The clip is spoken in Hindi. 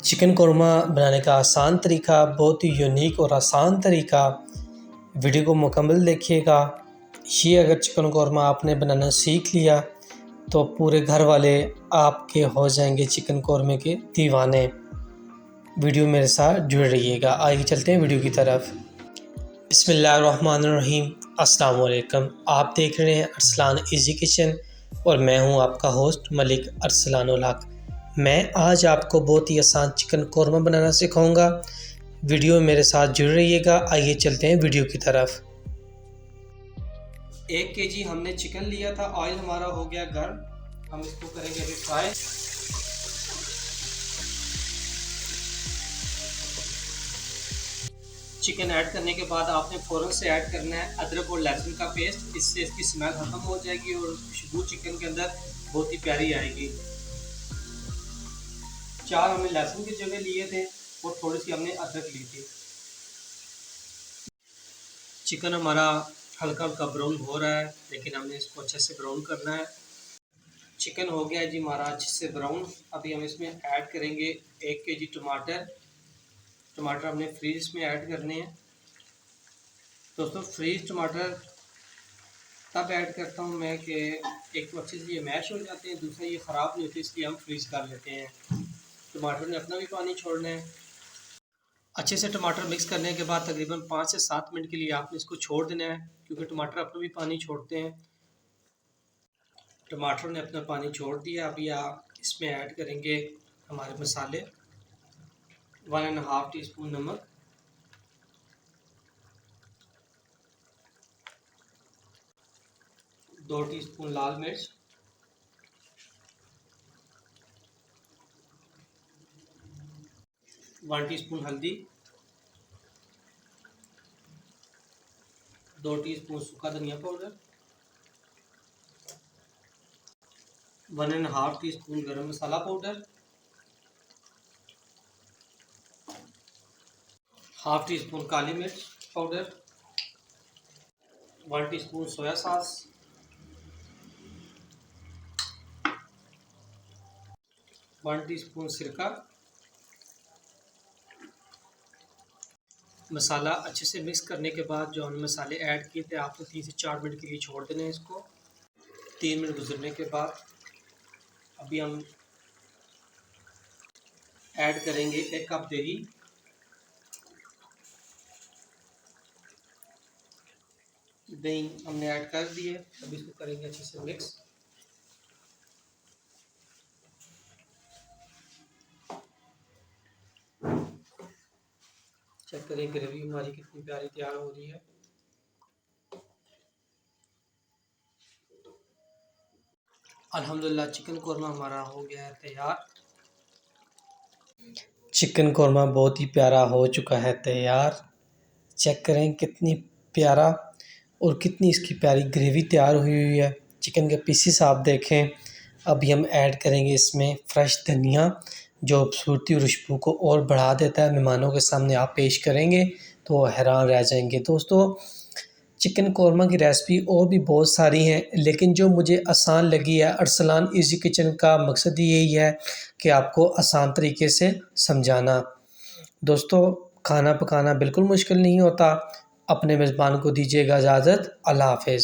चिकन कौरमा बनाने का आसान तरीका, बहुत ही यूनिक और आसान तरीका। वीडियो को मुकम्मल देखिएगा। ये अगर चिकन कौरमा आपने बनाना सीख लिया तो पूरे घर वाले आपके हो जाएंगे चिकन कौरमे के दीवाने। वीडियो मेरे साथ जुड़ रहिएगा। आइए चलते हैं वीडियो की तरफ। बिस्मिल्लाहिर्रहमानिर्रहीम। अस्सलाम वालेकुम। आप देख रहे हैं अरसलान इजी किचन और मैं हूं आपका होस्ट मलिक अरसलान उल हक। मैं आज आपको बहुत ही आसान चिकन कौरमा बनाना सिखाऊंगा। वीडियो में मेरे साथ जुड़ रहिएगा। आइए चलते हैं वीडियो की तरफ। 1 केजी हमने चिकन लिया था। ऑयल हमारा हो गया गर्म। हम इसको करेंगे अभी फ्राई। चिकन ऐड करने के बाद आपने फ़ौरन से ऐड करना है अदरक और लहसुन का पेस्ट। इससे इसकी स्मेल ख़त्म हो जाएगी और खुशबू चिकन के अंदर बहुत ही प्यारी आएगी। 4 हमने लहसुन की जगह लिए थे और थोड़ी सी हमने अदरक ली थी। चिकन हमारा हल्का हल्का ब्राउन हो रहा है, लेकिन हमने इसको अच्छे से ब्राउन करना है। चिकन हो गया जी हमारा अच्छे से ब्राउन। अभी हम इसमें ऐड करेंगे 1 केजी टमाटर। टमाटर हमने फ्रीज में ऐड करने हैं। दोस्तों फ्रीज टमाटर तब ऐड करता हूँ मैं कि एक तो अच्छे से ये मैश हो जाते हैं, दूसरा ये ख़राब नहीं होते, इसलिए हम फ्रीज कर लेते हैं। टमाटर ने अपना भी पानी छोड़ना है। अच्छे से टमाटर मिक्स करने के बाद तकरीबन 5 से 7 मिनट के लिए आपने इसको छोड़ देना है, क्योंकि टमाटर अपना भी पानी छोड़ते हैं। टमाटर ने अपना पानी छोड़ दिया। अभी आप इसमें ऐड करेंगे हमारे मसाले। 1.5 टीस्पून नमक, 2 टीस्पून लाल मिर्च, 1 टीस्पून हल्दी, 2 टीस्पून सूखा धनिया पाउडर, 1.5 टीस्पून गरम मसाला पाउडर, 1/2 टीस्पून काली मिर्च powder, 1 teaspoon soya sauce, 1 teaspoon सिरका। मसाला अच्छे से मिक्स करने के बाद जो हमने मसाले ऐड किए थे, आपको 3 से 4 मिनट के लिए छोड़ देना है इसको। 3 मिनट गुजरने के बाद अभी हम ऐड करेंगे 1 कप दही। दही हमने ऐड कर दिए। अभी इसको करेंगे अच्छे से मिक्स। चेक करें ग्रेवी हमारी कितनी प्यारी तैयार हो रही है। अल्हम्दुलिल्लाह चिकन कौरमा हमारा हो गया है तैयार। चिकन कौरमा बहुत ही प्यारा हो चुका है तैयार। चेक करें कितनी प्यारा और कितनी इसकी प्यारी ग्रेवी तैयार हुई है। चिकन के पीसेस आप देखें। अभी हम ऐड करेंगे इसमें फ्रेश धनिया, जो खूबसूरती और खुशबू को और बढ़ा देता है। मेहमानों के सामने आप पेश करेंगे तो हैरान रह जाएंगे। दोस्तों चिकन कौरमा की रेसिपी और भी बहुत सारी हैं, लेकिन जो मुझे आसान लगी है, अरसलान इजी किचन का मकसद ही यही है कि आपको आसान तरीके से समझाना। दोस्तों खाना पकाना बिल्कुल मुश्किल नहीं होता। अपने मेज़बान को दीजिएगा इजाज़त। अल्लाह हाफ़िज़।